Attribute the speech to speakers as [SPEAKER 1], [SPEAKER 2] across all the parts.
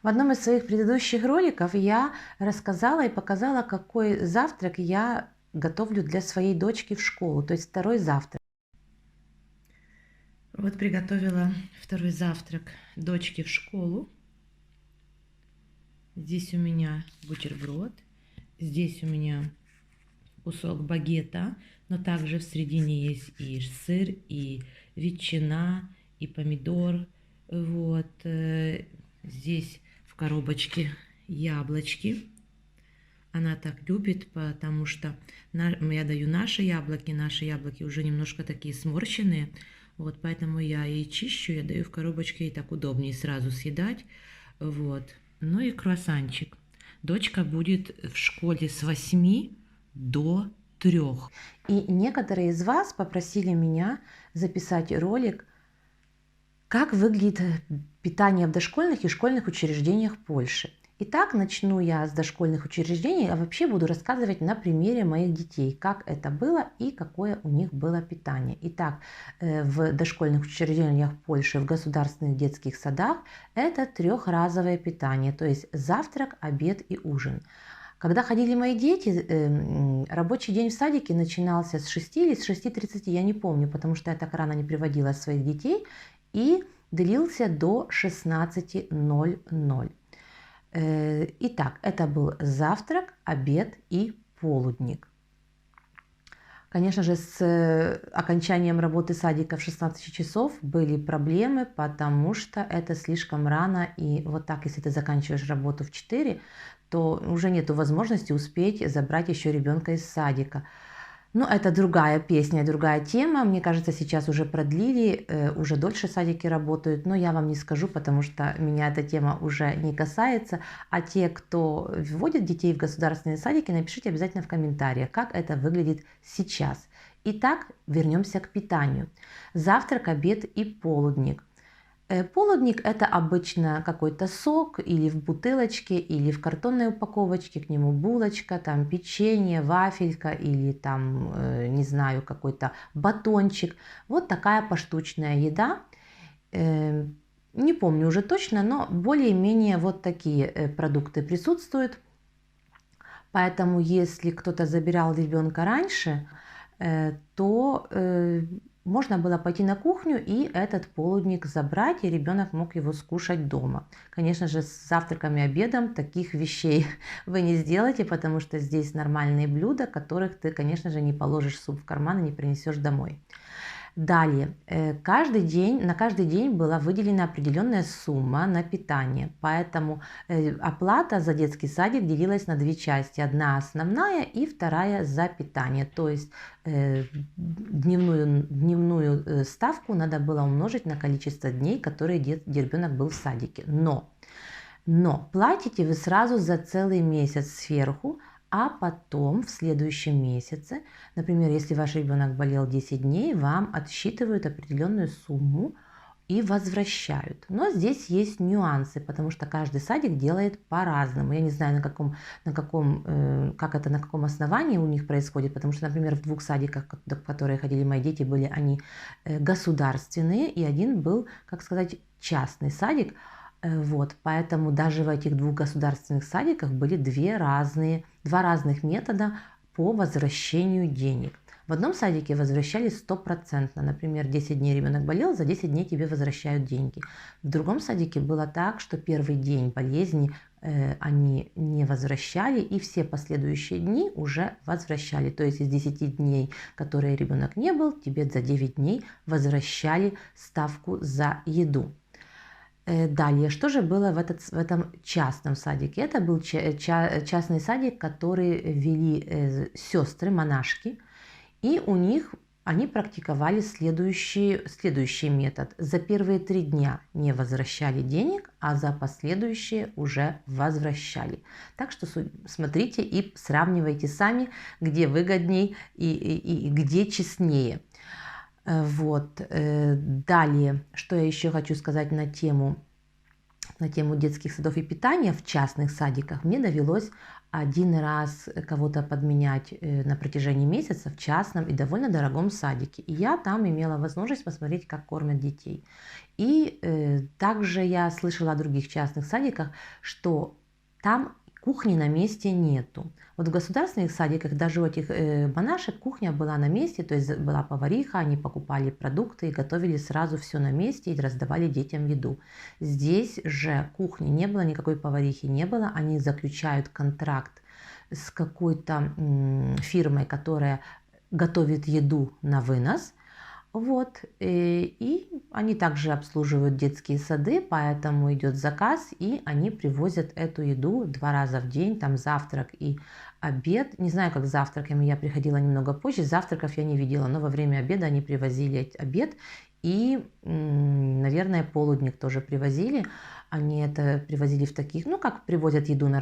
[SPEAKER 1] В одном из своих предыдущих роликов я рассказала и показала, какой завтрак я готовлю для своей дочки в школу, то есть второй завтрак. Вот приготовила второй завтрак дочке в школу. Здесь у меня бутерброд, здесь у меня кусок багета, но также в середине есть и сыр, и ветчина, и помидор. Вот здесь в коробочке яблочки. Она так любит, потому что я даю наши яблоки уже немножко такие сморщенные. Вот, поэтому я и чищу, я даю в коробочке, и так удобнее сразу съедать. Вот. Ну и круассанчик. Дочка будет в школе с 8 до 3. И некоторые из вас попросили меня записать ролик, как выглядит питание в дошкольных и школьных учреждениях Польши. Итак, начну я с дошкольных учреждений, а вообще буду рассказывать на примере моих детей, как это было и какое у них было питание. Итак, в дошкольных учреждениях Польши, в государственных детских садах это трехразовое питание, то есть завтрак, обед и ужин. Когда ходили мои дети, рабочий день в садике начинался с 6 или с 6:30, я не помню, потому что я так рано не приводила своих детей, и длился до 16:00. Итак, это был завтрак, обед и полудник. Конечно же, с окончанием работы садика в 16 часов были проблемы, потому что это слишком рано. И вот так, если ты заканчиваешь работу в 4, то уже нет возможности успеть забрать еще ребенка из садика. Но это другая песня, другая тема. Мне кажется, сейчас уже продлили, уже дольше садики работают, но я вам не скажу, потому что меня эта тема уже не касается. А те, кто вводит детей в государственные садики, напишите обязательно в комментариях, как это выглядит сейчас. Итак, вернемся к питанию. Завтрак, обед и полудник. Полудник – это обычно какой-то сок или в бутылочке, или в картонной упаковочке, к нему булочка, там печенье, вафелька или там, не знаю, какой-то батончик. Вот такая поштучная еда. Не помню уже точно, но более-менее вот такие продукты присутствуют. Поэтому если кто-то забирал ребенка раньше, то можно было пойти на кухню и этот полудник забрать, и ребенок мог его скушать дома. Конечно же, с завтраком и обедом таких вещей вы не сделаете, потому что здесь нормальные блюда, которых ты, конечно же, не положишь суп в карман и не принесешь домой. Далее, на каждый день была выделена определенная сумма на питание, поэтому оплата за детский садик делилась на две части. Одна основная и вторая за питание. То есть дневную ставку надо было умножить на количество дней, которые ребенок был в садике. Но платите вы сразу за целый месяц сверху, а потом в следующем месяце, например, если ваш ребенок болел 10 дней, вам отсчитывают определенную сумму и возвращают. Но здесь есть нюансы, потому что каждый садик делает по-разному. Я не знаю, на каком основании у них происходит, потому что, например, в двух садиках, в которые ходили мои дети, были они государственные, и один был, как сказать, частный садик. Вот, поэтому даже в этих двух государственных садиках были два разных метода по возвращению денег. В одном садике возвращали 100%, например, 10 дней ребенок болел, за 10 дней тебе возвращают деньги. В другом садике было так, что первый день болезни они не возвращали, и все последующие дни уже возвращали. То есть из 10 дней, которые ребенок не был, тебе за 9 дней возвращали ставку за еду. Далее, что же было в этом частном садике? Это был частный садик, который вели сестры, монашки, и у них они практиковали следующий метод. За первые 3 дня не возвращали денег, а за последующие уже возвращали. Так что смотрите и сравнивайте сами, где выгодней и где честнее. Вот. Далее, что я еще хочу сказать на тему на тему детских садов и питания в частных садиках, мне довелось один раз кого-то подменять на протяжении месяца в частном и довольно дорогом садике. И я там имела возможность посмотреть, как кормят детей. И также я слышала о других частных садиках, что там кухни на месте нету. Вот в государственных садиках даже у этих монашек кухня была на месте, то есть была повариха, они покупали продукты и готовили сразу все на месте и раздавали детям еду. Здесь же кухни не было, никакой поварихи не было, они заключают контракт с какой-то фирмой, которая готовит еду на вынос. Вот, и они также обслуживают детские сады, поэтому идет заказ, и они привозят эту еду 2 раза в день, там завтрак и обед. Не знаю, как с завтраками, я приходила немного позже, завтраков я не видела, но во время обеда они привозили обед, и, наверное, полудник тоже привозили. Они это привозили в таких, ну, как привозят еду на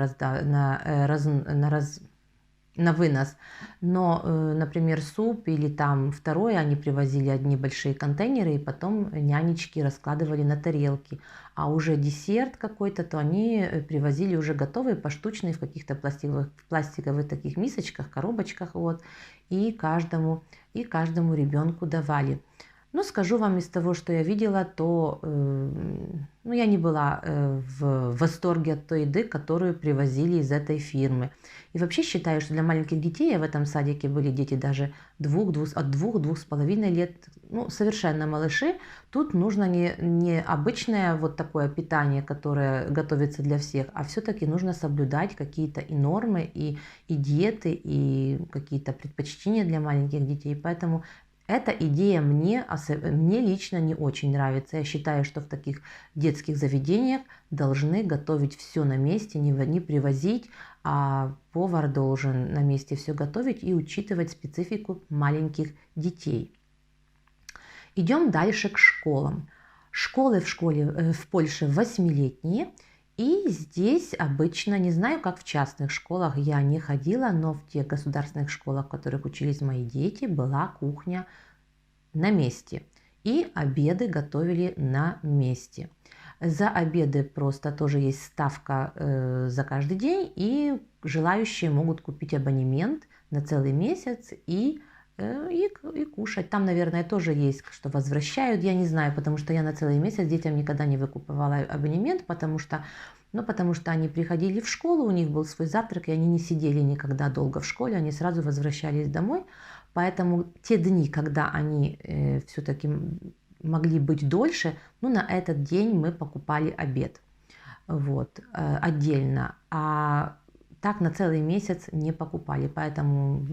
[SPEAKER 1] вынос, но, например, суп или там второе они привозили одни большие контейнеры и потом нянечки раскладывали на тарелки, а уже десерт какой-то, то они привозили уже готовые, поштучные в каких-то пластиковых таких мисочках, коробочках, вот, и каждому ребенку давали. Но скажу вам из того, что я видела, то ну, я не была в восторге от той еды, которую привозили из этой фирмы. И вообще считаю, что для маленьких детей, а в этом садике были дети даже от 2-2,5 лет, ну, совершенно малыши, тут нужно не обычное вот такое питание, которое готовится для всех, а все-таки нужно соблюдать какие-то и нормы, и диеты, и какие-то предпочтения для маленьких детей. Поэтому эта идея мне лично не очень нравится. Я считаю, что в таких детских заведениях должны готовить все на месте, не привозить, а повар должен на месте все готовить и учитывать специфику маленьких детей. Идем дальше к школам. Школы в Польше 8-летние. И здесь обычно, не знаю, как в частных школах, я не ходила, но в тех государственных школах, в которых учились мои дети, была кухня на месте. И обеды готовили на месте. За обеды просто тоже есть ставка за каждый день, и желающие могут купить абонемент на целый месяц и кушать. Там, наверное, тоже есть, что возвращают, я не знаю, потому что я на целый месяц детям никогда не выкупывала абонемент, потому что они приходили в школу, у них был свой завтрак, и они не сидели никогда долго в школе, они сразу возвращались домой. Поэтому те дни, когда они все-таки могли быть дольше, ну, на этот день мы покупали обед, вот, отдельно. А так на целый месяц не покупали, поэтому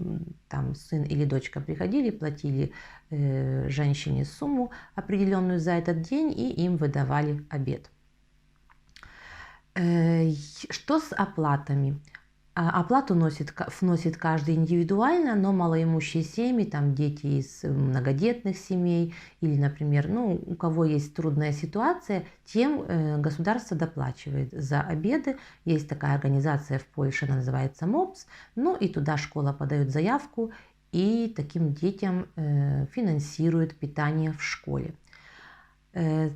[SPEAKER 1] там сын или дочка приходили, платили женщине сумму определенную за этот день, и им выдавали обед. Что с оплатами? Оплату вносит каждый индивидуально, но малоимущие семьи, там дети из многодетных семей или, например, ну, у кого есть трудная ситуация, тем государство доплачивает за обеды. Есть такая организация в Польше, она называется МОПС, ну и туда школа подает заявку и таким детям финансирует питание в школе. С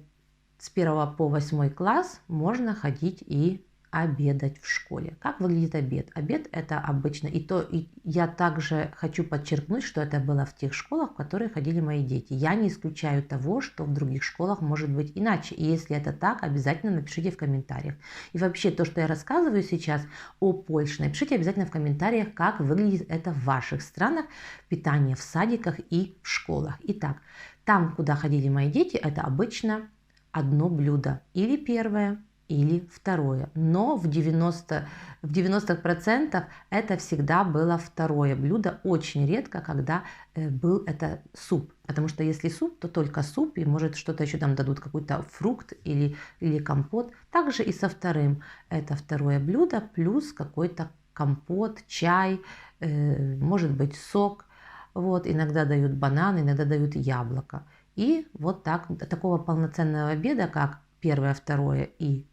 [SPEAKER 1] 1 по 8 класс можно ходить и обедать в школе. Как выглядит обед? Обед это обычно, и я также хочу подчеркнуть, что это было в тех школах, в которые ходили мои дети. Я не исключаю того, что в других школах может быть иначе. И если это так, обязательно напишите в комментариях. И вообще то, что я рассказываю сейчас о Польше, напишите обязательно в комментариях, как выглядит это в ваших странах, питание в садиках и в школах. Итак, там, куда ходили мои дети, это обычно одно блюдо. Или первое, или второе. Но в 90% это всегда было второе блюдо. Очень редко, когда был это суп. Потому что если суп, то только суп, и может что-то еще там дадут, какой-то фрукт или компот. Также и со вторым. Это второе блюдо плюс какой-то компот, чай, может быть сок. Вот, иногда дают банан, иногда дают яблоко. И вот так, такого полноценного обеда, как первое, второе и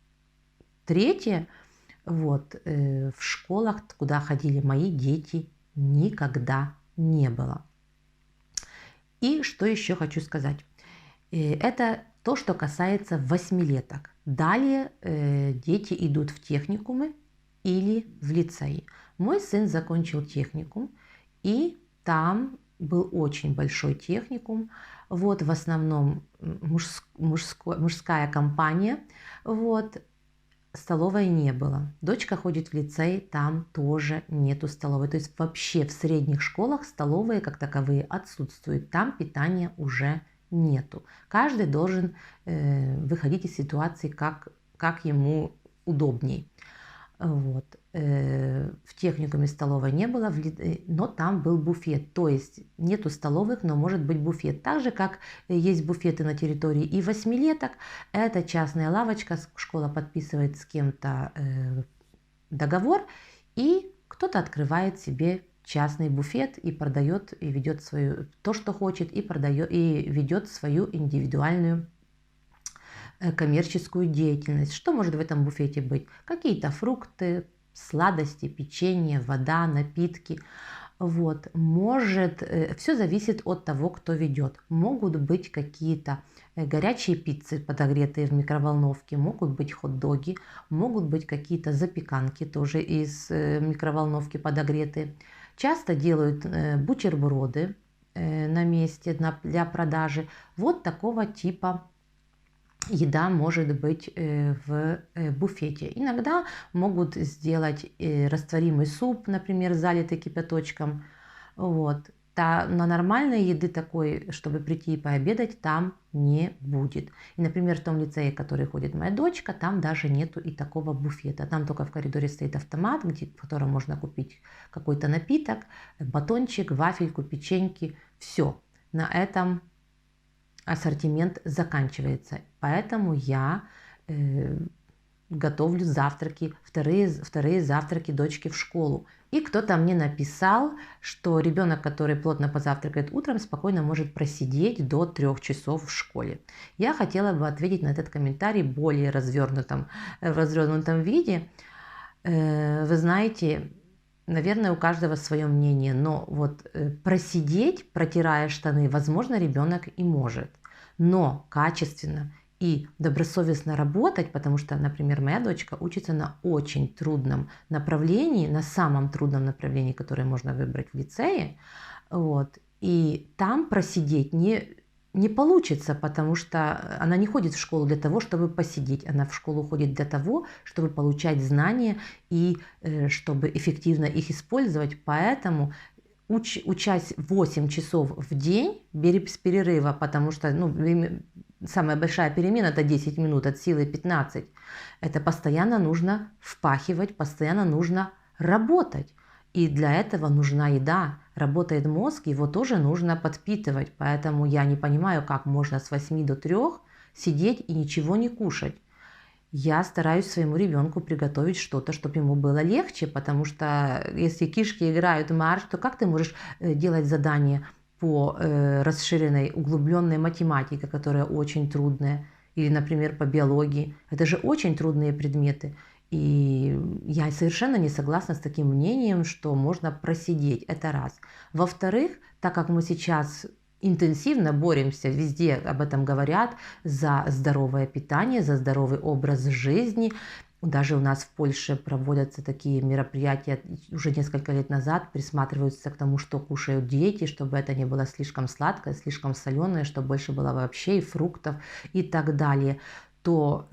[SPEAKER 1] третье, вот, в школах, куда ходили мои дети, никогда не было. И что еще хочу сказать. Это То, что касается восьмилеток. Далее дети идут в техникумы или в лицей. Мой сын закончил техникум, и там был очень большой техникум. Вот в основном мужская компания. Вот. Столовой не было. Дочка ходит в лицей, там тоже нету столовой. То есть вообще в средних школах столовые как таковые отсутствуют. Там питания уже нету. Каждый должен выходить из ситуации как ему удобней. Вот. В техникуме столовой не было, но там был буфет. То есть нету столовых, но может быть буфет. Так же, как есть буфеты на территории и восьмилеток. Это частная лавочка, школа подписывает с кем-то договор, и кто-то открывает себе частный буфет и продает, и ведет свою, то, что хочет, и продает, и ведет свою индивидуальную коммерческую деятельность. Что может в этом буфете быть? Какие-то фрукты, сладости, печенье, вода, напитки. Вот. Все зависит от того, кто ведет. Могут быть какие-то горячие пиццы, подогретые в микроволновке, могут быть хот-доги, могут быть какие-то запеканки тоже из микроволновки подогретые. Часто делают бутерброды на месте для продажи. Вот такого типа еда может быть в буфете. Иногда могут сделать растворимый суп, например, залитый кипяточком. Вот. Но нормальной еды такой, чтобы прийти и пообедать, там не будет. И, например, в том лицее, в который ходит моя дочка, там даже нету и такого буфета. Там только в коридоре стоит автомат, в котором можно купить какой-то напиток, батончик, вафельку, печеньки. Все. На этом ассортимент заканчивается. Поэтому я готовлю завтраки, вторые завтраки дочки в школу. И кто-то мне написал, что ребенок, который плотно позавтракает утром, спокойно может просидеть до 3 часов в школе. Я хотела бы ответить на этот комментарий более в развернутом виде. Вы знаете, наверное, у каждого свое мнение, но вот просидеть, протирая штаны, возможно, ребенок и может. Но качественно и добросовестно работать, потому что, например, моя дочка учится на очень трудном направлении, на самом трудном направлении, которое можно выбрать в лицее, вот, и там просидеть не получится, потому что она не ходит в школу для того, чтобы посидеть. Она в школу ходит для того, чтобы получать знания и чтобы эффективно их использовать. Поэтому, учась 8 часов в день, без перерыва, потому что самая большая перемена – это 10 минут, от силы 15. Это постоянно нужно впахивать, постоянно нужно работать. И для этого нужна еда. Работает мозг, его тоже нужно подпитывать. Поэтому я не понимаю, как можно с 8 до 3 сидеть и ничего не кушать. Я стараюсь своему ребенку приготовить что-то, чтобы ему было легче, потому что если кишки играют марш, то как ты можешь делать задание по расширенной, углубленной математике, которая очень трудная, или, например, по биологии? Это же очень трудные предметы. И я совершенно не согласна с таким мнением, что можно просидеть. Это раз. Во-вторых, так как мы сейчас интенсивно боремся, везде об этом говорят, за здоровое питание, за здоровый образ жизни. Даже у нас в Польше проводятся такие мероприятия, уже несколько лет назад присматриваются к тому, что кушают дети, чтобы это не было слишком сладкое, слишком соленое, чтобы больше было вообще и фруктов и так далее. То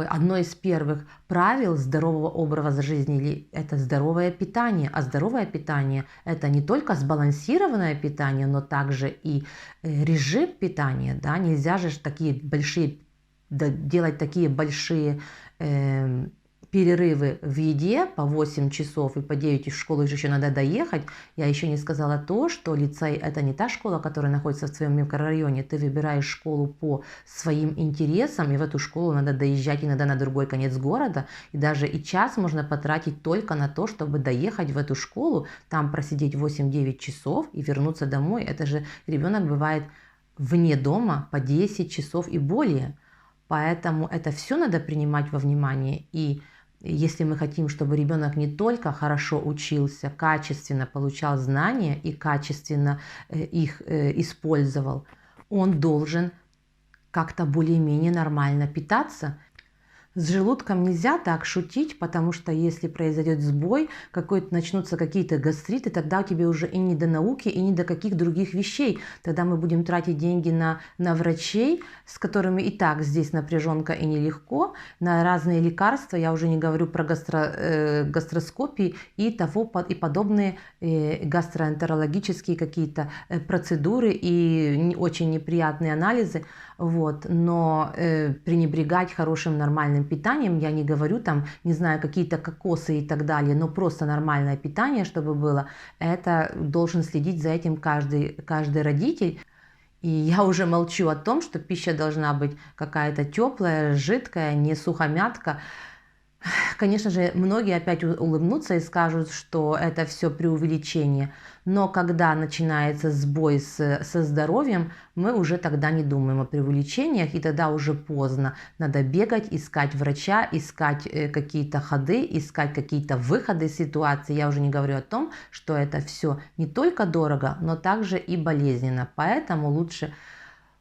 [SPEAKER 1] одно из первых правил здорового образа жизни – это здоровое питание. А здоровое питание – это не только сбалансированное питание, но также и режим питания. Да? Нельзя же делать такие большие перерывы в еде по 8 часов и по 9 в школу еще надо доехать. Я еще не сказала то, что лицей – это не та школа, которая находится в своем микрорайоне. Ты выбираешь школу по своим интересам, и в эту школу надо доезжать иногда на другой конец города. И даже и час можно потратить только на то, чтобы доехать в эту школу, там просидеть 8-9 часов и вернуться домой. Это же ребенок бывает вне дома по 10 часов и более. Поэтому это все надо принимать во внимание. И если мы хотим, чтобы ребенок не только хорошо учился, качественно получал знания и качественно их использовал, он должен как-то более-менее нормально питаться. С желудком нельзя так шутить, потому что если произойдет сбой, начнутся какие-то гастриты, тогда тебе уже и не до науки, и не до каких других вещей. Тогда мы будем тратить деньги на врачей, с которыми и так здесь напряженка и нелегко, на разные лекарства, я уже не говорю про гастроскопии и подобные гастроэнтерологические какие-то процедуры и очень неприятные анализы. Вот. Но пренебрегать хорошим нормальным питанием, я не говорю там, не знаю, какие-то кокосы и так далее, но просто нормальное питание, чтобы было, это должен следить за этим каждый родитель. И я уже молчу о том, что пища должна быть какая-то теплая, жидкая, не сухомятка. Конечно же, многие опять улыбнутся и скажут, что это все преувеличение. Но когда начинается сбой со здоровьем, мы уже тогда не думаем о преувеличениях, и тогда уже поздно. Надо бегать, искать врача, искать какие-то ходы, искать какие-то выходы из ситуации. Я уже не говорю о том, что это все не только дорого, но также и болезненно. Поэтому лучше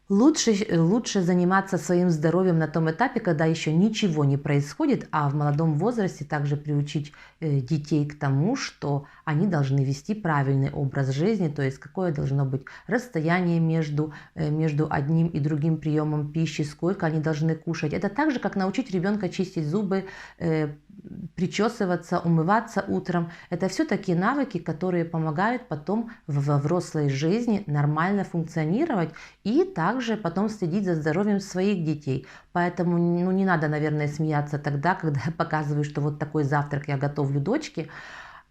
[SPEAKER 1] заниматься своим здоровьем на том этапе, когда еще ничего не происходит, а в молодом возрасте также приучить детей к тому, что они должны вести правильный образ жизни, то есть какое должно быть расстояние между одним и другим приемом пищи, сколько они должны кушать. Это так же, как научить ребенка чистить зубы, причесываться, умываться утром. Это все такие навыки, которые помогают потом во взрослой жизни нормально функционировать и также потом следить за здоровьем своих детей. Поэтому не надо, наверное, смеяться тогда, когда я показываю, что вот такой завтрак я готовлю дочке.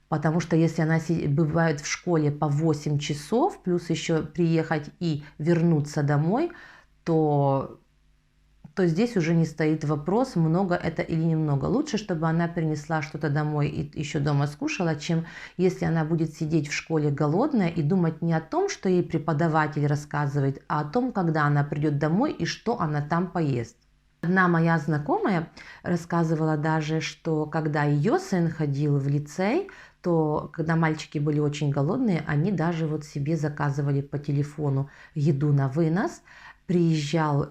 [SPEAKER 1] Потому что если она бывает в школе по 8 часов, плюс еще приехать и вернуться домой, то здесь уже не стоит вопрос, много это или немного. Лучше, чтобы она принесла что-то домой и еще дома скушала, чем если она будет сидеть в школе голодная и думать не о том, что ей преподаватель рассказывает, а о том, когда она придет домой и что она там поест. Одна моя знакомая рассказывала даже, что когда ее сын ходил в лицей, то когда мальчики были очень голодные, они даже вот себе заказывали по телефону еду на вынос. Приезжал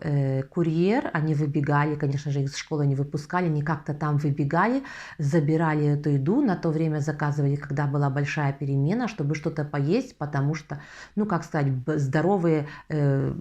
[SPEAKER 1] курьер, они выбегали, конечно же, их из школы не выпускали, они как-то там выбегали, забирали эту еду, на то время заказывали, когда была большая перемена, чтобы что-то поесть, потому что, как сказать, здоровые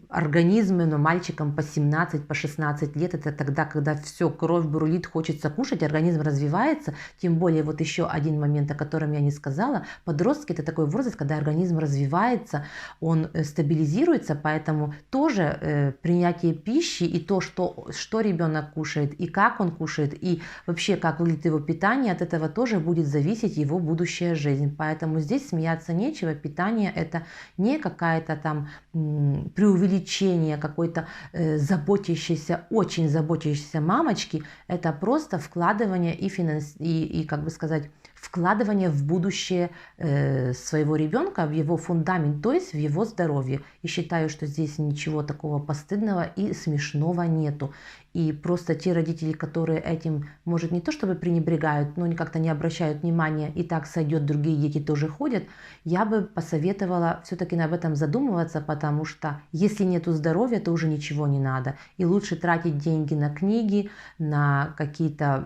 [SPEAKER 1] организмы, но мальчикам по 17, по 16 лет, это тогда, когда все, кровь бурлит, хочется кушать, организм развивается, тем более вот еще один момент, о котором я не сказала, подростки это такой возраст, когда организм развивается, он стабилизируется, поэтому тоже принятие пищи и то, что ребенок кушает, и как он кушает, и вообще как выглядит его питание, от этого тоже будет зависеть его будущая жизнь. Поэтому здесь смеяться нечего. Питание это не какая-то там преувеличение какой-то очень заботящейся мамочки, это просто вкладывание и как бы сказать, вкладывание в будущее своего ребенка, в его фундамент, то есть в его здоровье. И считаю, что здесь ничего такого постыдного и смешного нету. И просто те родители, которые этим, может, не то чтобы пренебрегают, но как-то не обращают внимания, и так сойдет, другие дети тоже ходят, я бы посоветовала все-таки об этом задумываться, потому что если нету здоровья, то уже ничего не надо. И лучше тратить деньги на книги, на какие-то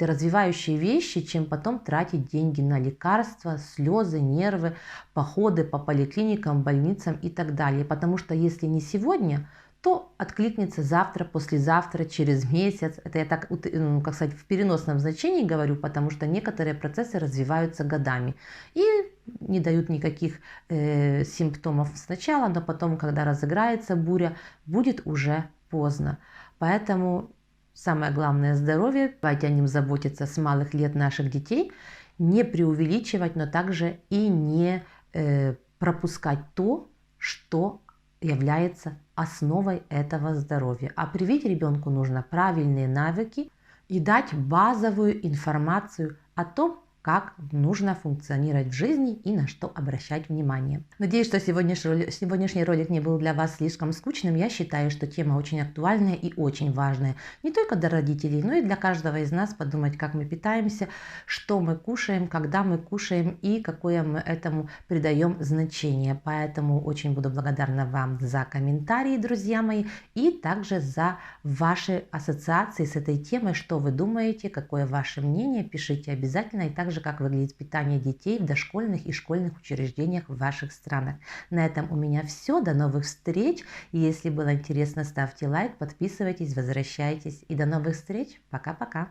[SPEAKER 1] развивающие вещи, чем потом тратить деньги на лекарства, слезы, нервы, походы по поликлиникам, больницам и так далее. Потому что если не сегодня, то откликнется завтра, послезавтра, через месяц. Это я так, как сказать, в переносном значении говорю, потому что некоторые процессы развиваются годами и не дают никаких симптомов сначала, но потом, когда разыграется буря, будет уже поздно. Поэтому самое главное – здоровье. Давайте о нем заботиться с малых лет наших детей, не преувеличивать, но также и не пропускать то, что является основой этого здоровья. А привить ребенку нужно правильные навыки и дать базовую информацию о том,
[SPEAKER 2] как нужно функционировать в жизни и на что обращать внимание. Надеюсь, что сегодняшний ролик не был для вас слишком скучным. Я считаю, что тема очень актуальная и очень важная. Не только для родителей, но и для каждого из нас подумать, как мы питаемся, что мы кушаем, когда мы кушаем и какое мы этому придаем значение. Поэтому очень буду благодарна вам за комментарии, друзья мои, и также за ваши ассоциации с этой темой, что вы думаете, какое ваше мнение, пишите обязательно, и также как выглядит питание детей в дошкольных и школьных учреждениях в ваших странах. На этом у меня все, до новых встреч, и если было интересно, ставьте лайк, подписывайтесь, возвращайтесь, и до новых встреч, пока-пока.